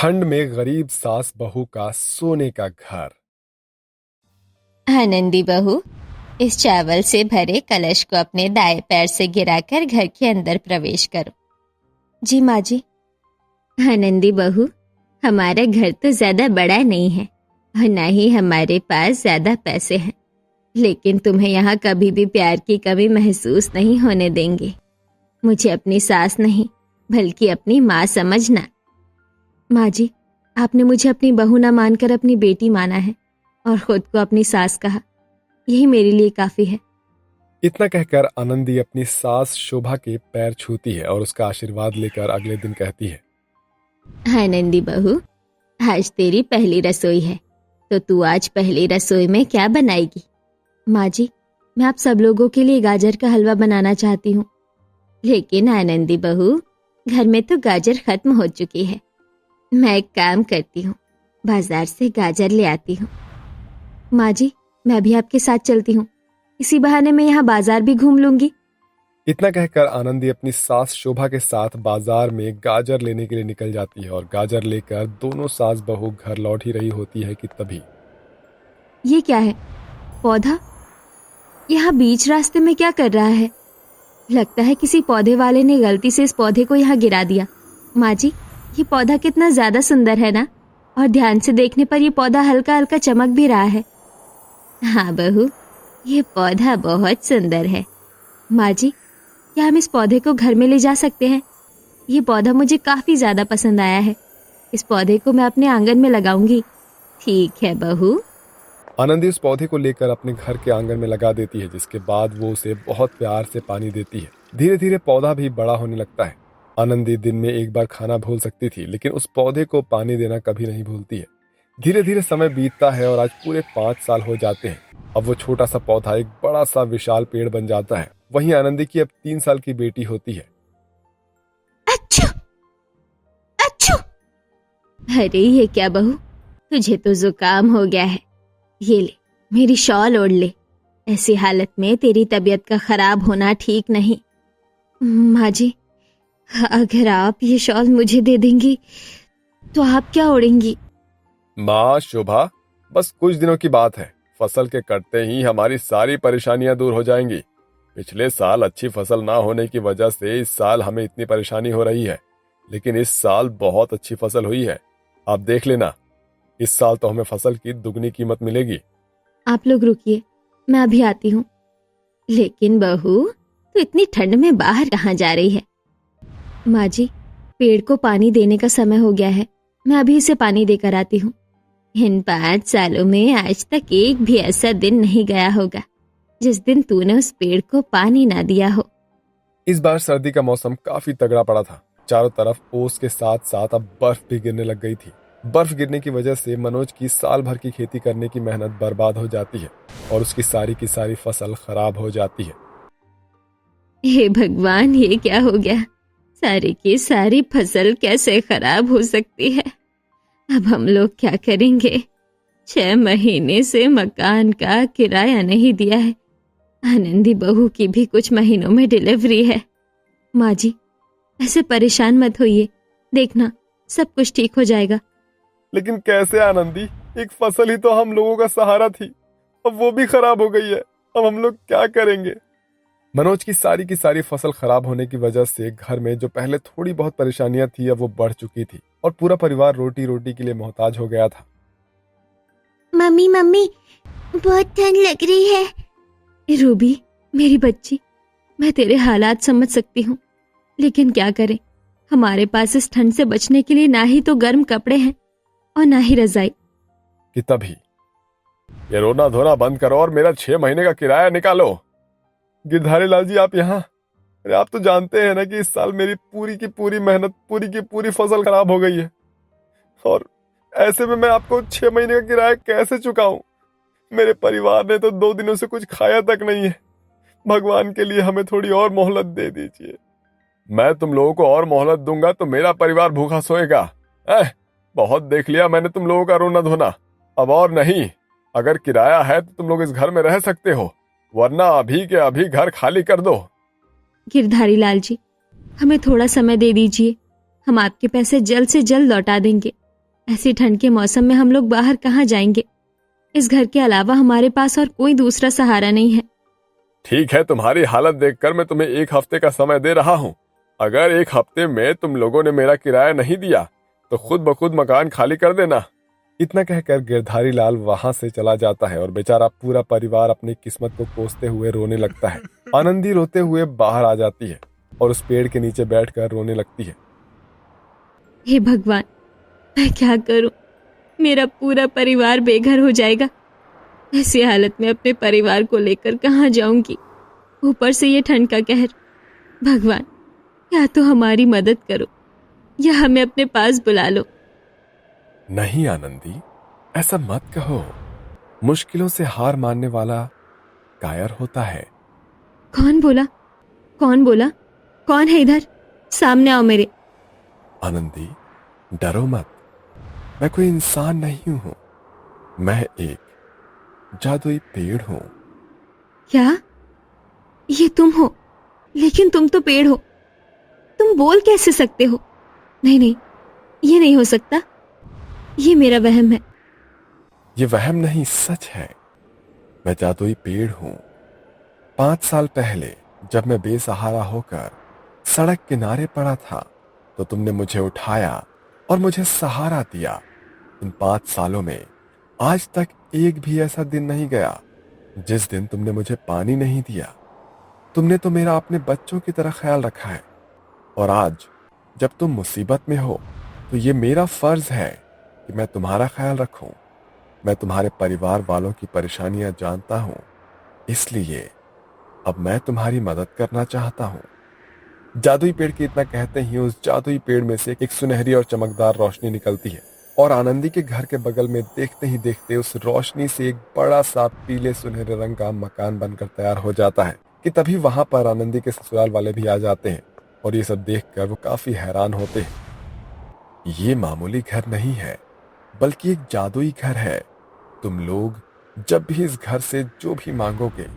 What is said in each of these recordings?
ठंड में गरीब सास बहू का सोने का घर। आनंदी बहू, इस चावल से भरे कलश को अपने दाएं पैर से गिराकर घर के अंदर प्रवेश करो। जी माँ जी। आनंदी बहू, हमारा घर तो ज्यादा बड़ा नहीं है और न ही हमारे पास ज्यादा पैसे हैं, लेकिन तुम्हें यहाँ कभी भी प्यार की कमी महसूस नहीं होने देंगे। मुझे अपनी सास नहीं बल्कि अपनी माँ समझना। माँ जी, आपने मुझे अपनी बहू ना मानकर अपनी बेटी माना है और खुद को अपनी सास कहा, यही मेरे लिए काफी है। इतना कहकर आनंदी अपनी सास शोभा के पैर छूती है और उसका आशीर्वाद लेकर अगले दिन कहती है, आनंदी बहू, आज तेरी पहली रसोई है, तो तू आज पहली रसोई में क्या बनाएगी? माँ जी, मैं आप सब लोगों के लिए गाजर का हलवा बनाना चाहती हूँ। लेकिन आनंदी बहू, घर में तो गाजर खत्म हो चुकी है। मैं एक काम करती हूँ, बाजार से गाजर ले आती हूँ। माँ जी, मैं भी आपके साथ चलती हूँ, इसी बहाने मैं यहाँ बाजार भी घूम लूंगी। इतना कहकर आनंदी अपनी सास शोभा के साथ बाजार में गाजर लेने के लिए निकल जाती है और गाजर लेकर दोनों सास बहू घर लौट ही रही होती है कि तभी ये क्या है? पौधा यहाँ बीच रास्ते में क्या कर रहा है? लगता है किसी पौधे वाले ने गलती से इस पौधे को यहाँ गिरा दिया। माँ जी, ये पौधा कितना ज्यादा सुंदर है ना, और ध्यान से देखने पर ये पौधा हल्का हल्का चमक भी रहा है। हाँ बहू, ये पौधा बहुत सुंदर है। माँ जी, क्या हम इस पौधे को घर में ले जा सकते हैं? ये पौधा मुझे काफी ज्यादा पसंद आया है। इस पौधे को मैं अपने आंगन में लगाऊंगी। ठीक है बहू। आनंदी उस पौधे को लेकर अपने घर के आंगन में लगा देती है, जिसके बाद वो उसे बहुत प्यार से पानी देती है। धीरे धीरे पौधा भी बड़ा होने लगता है। आनंदी दिन में एक बार खाना भूल सकती थी, लेकिन उस पौधे को पानी देना कभी नहीं भूलती है। धीरे धीरे समय बीतता है और आज पूरे 5 साल हो जाते हैं। अब वो छोटा सा पौधा एक बड़ा सा विशाल पेड़ बन जाता है। वहीं आनंदी की अब 3 साल की बेटी होती है। अच्छू, अच्छू। अरे ये क्या बहू, तुझे तो जुकाम हो गया है। ये ले, मेरी शॉल ओढ़ ले। ऐसी हालत में तेरी तबीयत का खराब होना ठीक नहीं। माँ जी, अगर आप ये शॉल मुझे दे देंगी तो आप क्या ओढ़ेंगी? माँ शोभा, बस कुछ दिनों की बात है। फसल के कटते ही हमारी सारी परेशानियां दूर हो जाएंगी। पिछले साल अच्छी फसल ना होने की वजह से इस साल हमें इतनी परेशानी हो रही है, लेकिन इस साल बहुत अच्छी फसल हुई है। आप देख लेना, इस साल तो हमें फसल की दुगनी कीमत मिलेगी। आप लोग रुकिए, मैं अभी आती हूँ। लेकिन बहू, तू इतनी ठंड में बाहर कहाँ जा रही है? माँ जी, पेड़ को पानी देने का समय हो गया है, मैं अभी इसे पानी देकर आती हूँ। इन 5 सालों में आज तक एक भी ऐसा दिन नहीं गया होगा जिस दिन तूने उस पेड़ को पानी ना दिया हो। इस बार सर्दी का मौसम काफी तगड़ा पड़ा था। चारों तरफ ओस के साथ साथ अब बर्फ भी गिरने लग गई थी। बर्फ गिरने की वजह से मनोज की साल भर की खेती करने की मेहनत बर्बाद हो जाती है और उसकी सारी की सारी फसल खराब हो जाती है। हे भगवान, ये क्या हो गया? सारी की सारी फसल कैसे खराब हो सकती है? अब हम लोग क्या करेंगे? 6 महीने से मकान का किराया नहीं दिया है। आनंदी बहू की भी कुछ महीनों में डिलीवरी है। माँ जी, ऐसे परेशान मत होइए, देखना सब कुछ ठीक हो जाएगा। लेकिन कैसे आनंदी, एक फसल ही तो हम लोगों का सहारा थी, अब वो भी खराब हो गई है। अब हम लोग क्या करेंगे? मनोज की सारी फसल खराब होने की वजह से घर में जो पहले थोड़ी बहुत परेशानियां थी, अब वो बढ़ चुकी थी और पूरा परिवार रोटी रोटी के लिए मोहताज हो गया था। मम्मी मम्मी, बहुत ठंड लग रही है। रूबी, मेरी बच्ची, मैं तेरे हालात समझ सकती हूँ, लेकिन क्या करें, हमारे पास इस ठंड से बचने के लिए ना ही तो गर्म कपड़े हैं और ना ही रजाई। कि तभी ये रोना धोना बंद करो और मेरा 6 महीने का किराया निकालो। गिरधारी लाल जी, आप यहाँ? अरे आप तो जानते हैं ना कि इस साल मेरी पूरी की पूरी मेहनत, पूरी की पूरी फसल खराब हो गई है, और ऐसे में मैं आपको 6 महीने का किराया कैसे चुकाऊं? मेरे परिवार ने तो 2 दिनों से कुछ खाया तक नहीं है। भगवान के लिए हमें थोड़ी और मोहलत दे दीजिए। मैं तुम लोगों को और मोहलत दूंगा तो मेरा परिवार भूखा सोएगा? बहुत देख लिया मैंने तुम लोगों का रोना धोना, अब और नहीं। अगर किराया है तो तुम लोग इस घर में रह सकते हो, वरना अभी के अभी घर खाली कर दो। गिरधारी लाल जी, हमें थोड़ा समय दे दीजिए, हम आपके पैसे जल्द से जल्द लौटा देंगे। ऐसी ठंड के मौसम में हम लोग बाहर कहाँ जाएंगे। इस घर के अलावा हमारे पास और कोई दूसरा सहारा नहीं है। ठीक है, तुम्हारी हालत देखकर मैं तुम्हें 1 हफ्ते का समय दे रहा हूँ। अगर 1 हफ्ते में तुम लोगों ने मेरा किराया नहीं दिया तो खुद ब खुद मकान खाली कर देना। इतना कहकर गिरधारी लाल वहां से चला जाता है और बेचारा पूरा परिवार अपनी किस्मत को कोसते हुए रोने लगता है। आनंदी रोते हुए बाहर आ जाती है और उस पेड़ के नीचे बैठकर रोने लगती है। हे भगवान, मैं क्या करूं? मेरा पूरा परिवार बेघर हो जाएगा। ऐसी हालत में अपने परिवार को लेकर कहाँ जाऊंगी? ऊपर से ये ठंड का कहर। भगवान, या तो हमारी मदद करो या हमें अपने पास बुला लो। नहीं आनंदी, ऐसा मत कहो। मुश्किलों से हार मानने वाला कायर होता है। कौन बोला? कौन बोला? कौन है इधर? सामने आओ मेरे। आनंदी, डरो मत। मैं कोई इंसान नहीं हूं, मैं एक जादुई पेड़ हूं। क्या? ये तुम हो? लेकिन तुम तो पेड़ हो। तुम बोल कैसे सकते हो? नहीं नहीं, ये नहीं हो सकता। ये मेरा वहम है। ये वहम नहीं, सच है। मैं जादुई पेड़ हूं। 5 साल पहले जब मैं बेसहारा होकर सड़क किनारे पड़ा था तो तुमने मुझे उठाया और मुझे सहारा दिया। इन 5 सालों में आज तक एक भी ऐसा दिन नहीं गया जिस दिन तुमने मुझे पानी नहीं दिया। तुमने तो मेरा अपने बच्चों की तरह ख्याल रखा है और आज जब तुम मुसीबत में हो तो ये मेरा फर्ज है कि मैं तुम्हारा ख्याल रखूं। मैं तुम्हारे परिवार वालों की परेशानियां जानता हूं, इसलिए अब मैं तुम्हारी मदद करना चाहता हूं। जादुई पेड़ के इतना कहते ही उस जादुई पेड़ में से एक सुनहरी और चमकदार रोशनी निकलती है और आनंदी के घर के बगल में देखते ही देखते उस रोशनी से एक बड़ा सा पीले सुनहरे रंग का मकान बनकर तैयार हो जाता है कि तभी वहां पर आनंदी के ससुराल वाले भी आ जाते हैं और ये सब देखकर वो काफी हैरान होते हैं। ये मामूली घर नहीं है, बल्कि एक जादुई घर है। तुम लोग जब भी इस घर से जो भी मांगोगे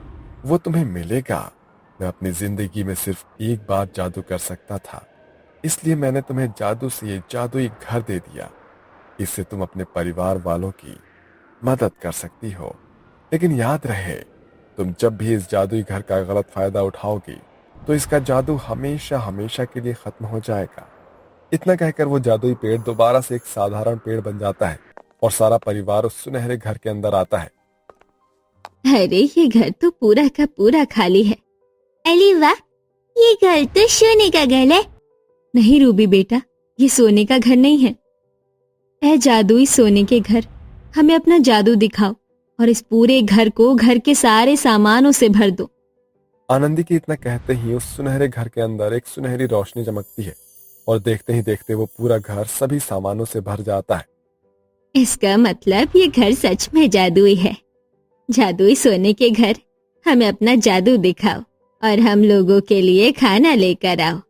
वो तुम्हें मिलेगा। मैं अपनी जिंदगी में सिर्फ एक बार जादू कर सकता था, इसलिए मैंने तुम्हें जादू से ये जादुई घर दे दिया। इससे तुम अपने परिवार वालों की मदद कर सकती हो। लेकिन याद रहे, तुम जब भी इस जादुई घर का गलत फायदा उठाओगी तो इसका जादू हमेशा हमेशा के लिए खत्म हो जाएगा। इतना कहकर वो जादुई पेड़ दोबारा से एक साधारण पेड़ बन जाता है और सारा परिवार उस सुनहरे घर के अंदर आता है। अरे, ये घर तो पूरा का पूरा खाली है। अरे वाह, ये घर तो सोने का घर है। नहीं रूबी बेटा, ये सोने का घर नहीं है। ऐ जादुई सोने के घर, हमें अपना जादू दिखाओ और इस पूरे घर को घर के सारे सामानों से भर दो। आनंदी के इतना कहते ही उस सुनहरे घर के अंदर एक सुनहरी रोशनी चमकती है और देखते ही देखते वो पूरा घर सभी सामानों से भर जाता है। इसका मतलब ये घर सच में जादुई है। जादुई सोने के घर, हमें अपना जादू दिखाओ और हम लोगों के लिए खाना लेकर आओ।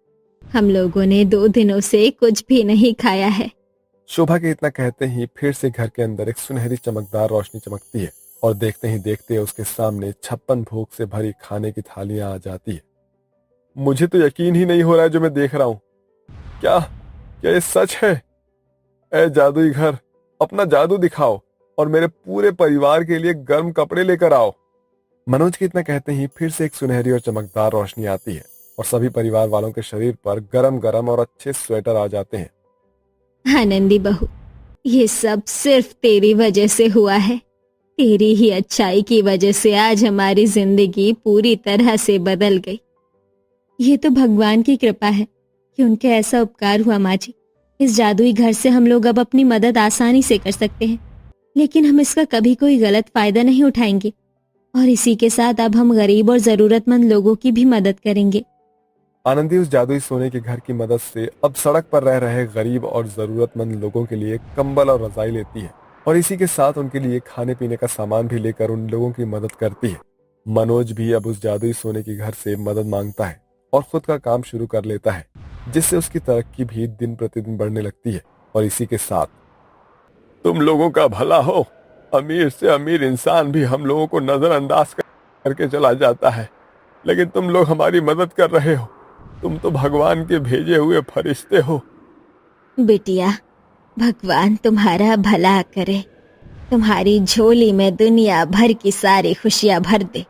हम लोगों ने 2 दिनों से कुछ भी नहीं खाया है। शोभा के इतना कहते ही फिर से घर के अंदर एक सुनहरी चमकदार रोशनी चमकती है और देखते ही देखते उसके सामने 56 भोग से भरी खाने की थालियां आ जाती है। मुझे तो यकीन ही नहीं हो रहा है जो मैं देख रहा हूं। क्या क्या ये सच है? ए जादुई घर, अपना जादू दिखाओ और मेरे पूरे परिवार के लिए गर्म कपड़े लेकर आओ। मनोज के इतना कहते ही फिर से एक सुनहरी और चमकदार रोशनी आती है और सभी परिवार वालों के शरीर पर गरम गरम और अच्छे स्वेटर आ जाते हैं। आनंदी बहू, ये सब सिर्फ तेरी वजह से हुआ है। तेरी ही अच्छाई की वजह से आज हमारी जिंदगी पूरी तरह से बदल गई। ये तो भगवान की कृपा है कि उनके ऐसा उपकार हुआ माँ जी। इस जादुई घर से हम लोग अब अपनी मदद आसानी से कर सकते हैं, लेकिन हम इसका कभी कोई गलत फायदा नहीं उठाएंगे और इसी के साथ अब हम गरीब और जरूरतमंद लोगों की भी मदद करेंगे। आनंदी उस जादुई सोने के घर की मदद से अब सड़क पर रह रहे गरीब और जरूरतमंद लोगों के लिए कंबल और रजाई लेती है और इसी के साथ उनके लिए खाने पीने का सामान भी लेकर उन लोगों की मदद करती है। मनोज भी अब उस जादुई सोने के घर से मदद मांगता है और खुद का काम शुरू कर लेता है, जिससे उसकी तरक्की भी दिन प्रतिदिन बढ़ने लगती है। और इसी के साथ तुम लोगों का भला हो। अमीर से अमीर इंसान भी हम लोगों को नजरअंदाज करके चला जाता है, लेकिन तुम लोग हमारी मदद कर रहे हो। तुम तो भगवान के भेजे हुए फरिश्ते हो। बिटिया, भगवान तुम्हारा भला करे, तुम्हारी झोली में दुनिया भर की सारी खुशियां भर दे।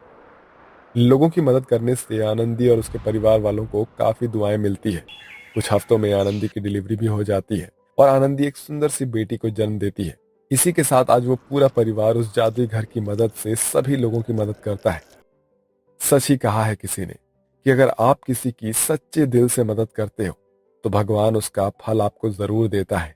लोगों की मदद करने से आनंदी और उसके परिवार वालों को काफी दुआएं मिलती है। कुछ हफ्तों में आनंदी की डिलीवरी भी हो जाती है और आनंदी एक सुंदर सी बेटी को जन्म देती है। इसी के साथ आज वो पूरा परिवार उस जादुई घर की मदद से सभी लोगों की मदद करता है। सच ही कहा है किसी ने कि अगर आप किसी की सच्चे दिल से मदद करते हो तो भगवान उसका फल आपको जरूर देता है।